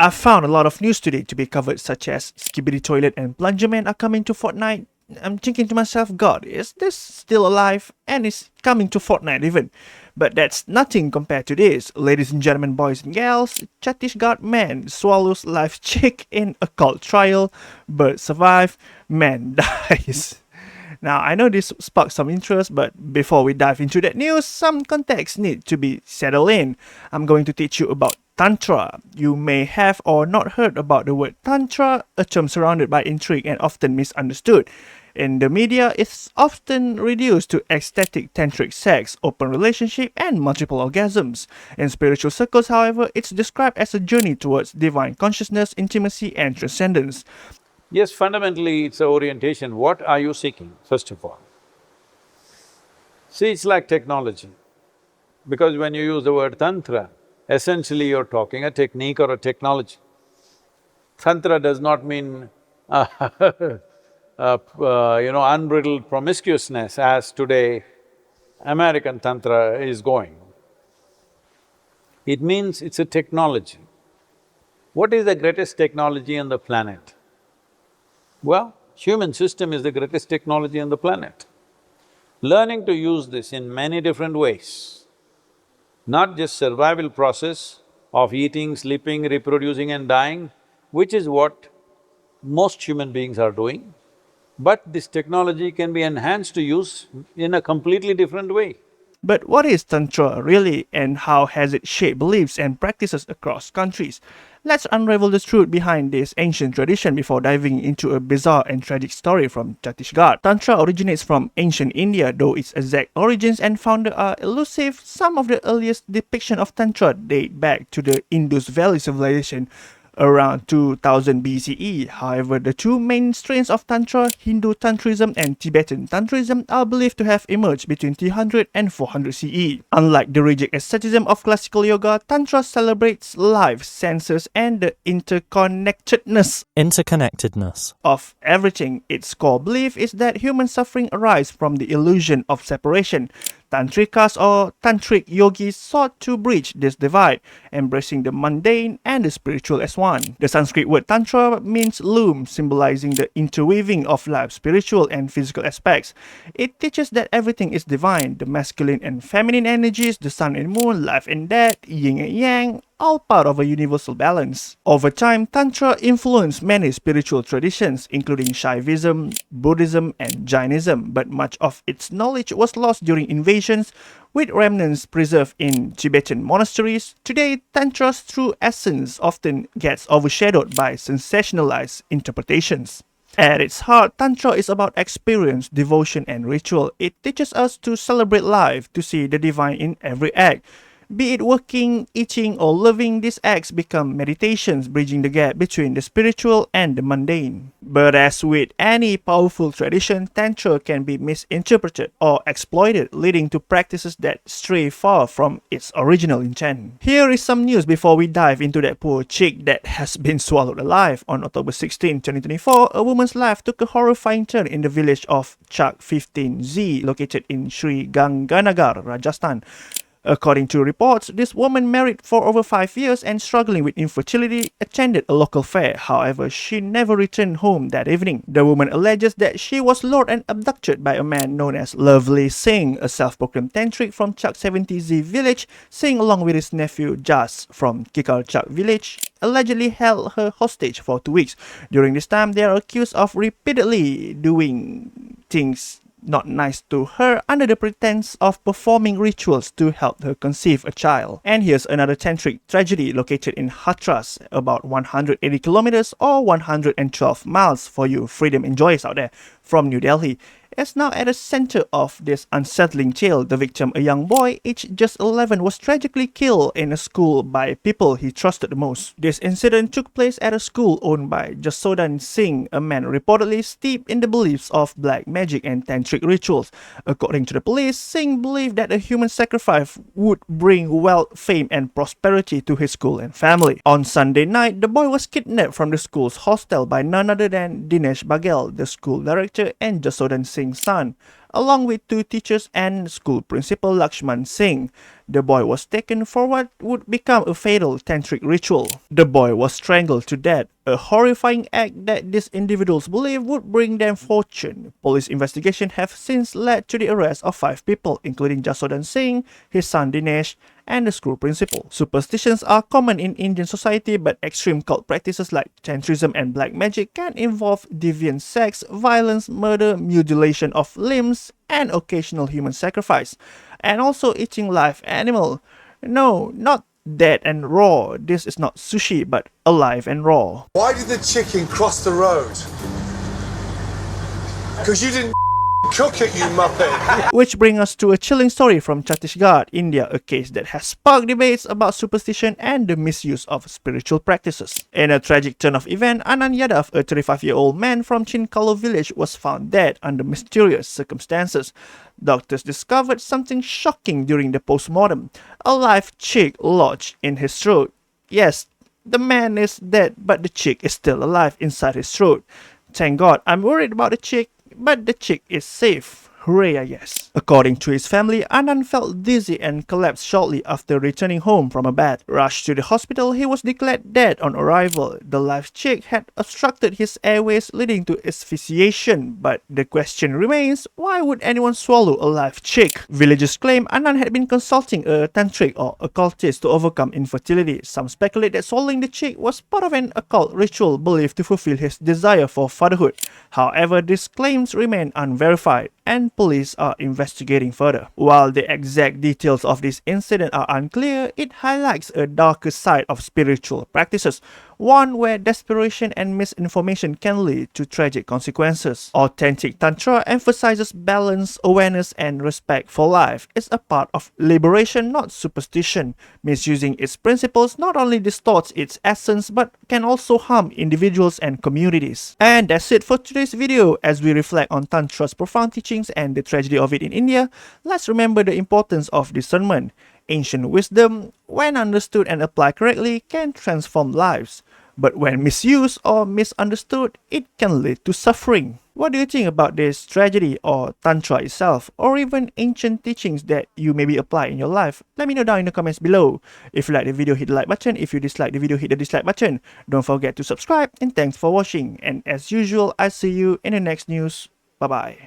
I found a lot of news today to be covered, such as Skibidi Toilet and Plungerman are coming to Fortnite. I'm thinking to myself, God, is this still alive? And it's coming to Fortnite even. But that's nothing compared to this. Ladies and gentlemen, boys and girls, Chhattisgarh man swallows live chick in occult trial. Bird survive, man dies. Now, I know this sparked some interest, but before we dive into that news, some context need to be settled in. I'm going to teach you about Tantra. You may have or not heard about the word Tantra, a term surrounded by intrigue and often misunderstood. In the media, it's often reduced to ecstatic tantric sex, open relationship, and multiple orgasms. In spiritual circles, however, it's described as a journey towards divine consciousness, intimacy, and transcendence. Yes, fundamentally it's a orientation. What are you seeking, first of all? See, it's like technology. Because when you use the word tantra, essentially you're talking a technique or a technology. Tantra does not mean unbridled promiscuousness as today American Tantra is going. It means it's a technology. What is the greatest technology on the planet? Well, human system is the greatest technology on the planet. Learning to use this in many different ways, not just survival process of eating, sleeping, reproducing and dying, which is what most human beings are doing, but this technology can be enhanced to use in a completely different way. But what is Tantra really, and how has it shaped beliefs and practices across countries? Let's unravel the truth behind this ancient tradition before diving into a bizarre and tragic story from Chhattisgarh. Tantra originates from ancient India, though its exact origins and founder are elusive. Some of the earliest depictions of Tantra date back to the Indus Valley civilization around 2000 BCE. However, the two main strains of Tantra, Hindu Tantrism and Tibetan Tantrism, are believed to have emerged between 300 and 400 CE. Unlike the rigid asceticism of classical yoga, Tantra celebrates life, senses, and the interconnectedness of everything. Its core belief is that human suffering arises from the illusion of separation. Tantrikas or tantric yogis sought to bridge this divide, embracing the mundane and the spiritual as one. The Sanskrit word tantra means loom, symbolizing the interweaving of life's spiritual and physical aspects. It teaches that everything is divine, the masculine and feminine energies, the sun and moon, life and death, yin and yang, all part of a universal balance. Over time, Tantra influenced many spiritual traditions, including Shaivism, Buddhism, and Jainism, but much of its knowledge was lost during invasions, with remnants preserved in Tibetan monasteries. Today, Tantra's true essence often gets overshadowed by sensationalized interpretations. At its heart, Tantra is about experience, devotion, and ritual. It teaches us to celebrate life, to see the divine in every act. Be it working, eating, or living, these acts become meditations, bridging the gap between the spiritual and the mundane. But as with any powerful tradition, Tantra can be misinterpreted or exploited, leading to practices that stray far from its original intent. Here is some news before we dive into that poor chick that has been swallowed alive. On October 16, 2024, a woman's life took a horrifying turn in the village of Chak 15Z, located in Sri Ganganagar, Rajasthan. According to reports, this woman, married for over 5 years and struggling with infertility, attended a local fair. However, she never returned home that evening. The woman alleges that she was lured and abducted by a man known as Lovely Singh, a self-proclaimed tantric from Chak 70Z village. Singh, along with his nephew Jas from Kikar Chak village, allegedly held her hostage for 2 weeks. During this time, they are accused of repeatedly doing things not nice to her under the pretense of performing rituals to help her conceive a child. And here's another tantric tragedy located in Hatras, about 180 kilometers or 112 miles for you freedom enjoyers out there from New Delhi. Is now at the center of this unsettling tale. The victim, a young boy aged just 11, was tragically killed in a school by people he trusted the most. This incident took place at a school owned by Jasodan Singh, a man reportedly steeped in the beliefs of black magic and tantric rituals. According to the police, Singh believed that a human sacrifice would bring wealth, fame, and prosperity to his school and family. On Sunday night, the boy was kidnapped from the school's hostel by none other than Dinesh Baghel, the school director, and Jasodan Singh suffering son, along with 2 teachers and school principal Lakshman Singh. The boy was taken for what would become a fatal tantric ritual. The boy was strangled to death, a horrifying act that these individuals believe would bring them fortune. Police investigation have since led to the arrest of 5 people, including Jasodan Singh, his son Dinesh, and the school principal. Superstitions are common in Indian society, but extreme cult practices like tantrism and black magic can involve deviant sex, violence, murder, mutilation of limbs, and occasional human sacrifice, and also eating live animal. No, not dead and raw. This is not sushi, but alive and raw. Why did the chicken cross the road? Because you didn't cook it, you muppet. Which brings us to a chilling story from Chhattisgarh, India, a case that has sparked debates about superstition and the misuse of spiritual practices. In a tragic turn of event, Anand Yadav, a 35-year-old man from Chinkalo village, was found dead under mysterious circumstances. Doctors discovered something shocking during the post-mortem: a live chick lodged in his throat. Yes, the man is dead, but the chick is still alive inside his throat. Thank God, I'm worried about the chick, but the chick is safe. Hooray, I guess. According to his family, Anand felt dizzy and collapsed shortly after returning home from a bath. Rushed to the hospital, he was declared dead on arrival. The live chick had obstructed his airways, leading to asphyxiation. But the question remains, why would anyone swallow a live chick? Villagers claim Anand had been consulting a tantric or occultist to overcome infertility. Some speculate that swallowing the chick was part of an occult ritual believed to fulfill his desire for fatherhood. However, these claims remain unverified, and police are investigating further. While the exact details of this incident are unclear, it highlights a darker side of spiritual practices, one where desperation and misinformation can lead to tragic consequences. Authentic Tantra emphasizes balance, awareness, and respect for life. It's a part of liberation, not superstition. Misusing its principles not only distorts its essence, but can also harm individuals and communities. And that's it for today's video. As we reflect on Tantra's profound teachings and the tragedy of it in India, let's remember the importance of discernment. Ancient wisdom, when understood and applied correctly, can transform lives. But when misused or misunderstood, it can lead to suffering. What do you think about this tragedy or Tantra itself, or even ancient teachings that you maybe apply in your life? Let me know down in the comments below. If you like the video, hit the like button. If you dislike the video, hit the dislike button. Don't forget to subscribe, and thanks for watching. And as usual, I'll see you in the next news. Bye bye.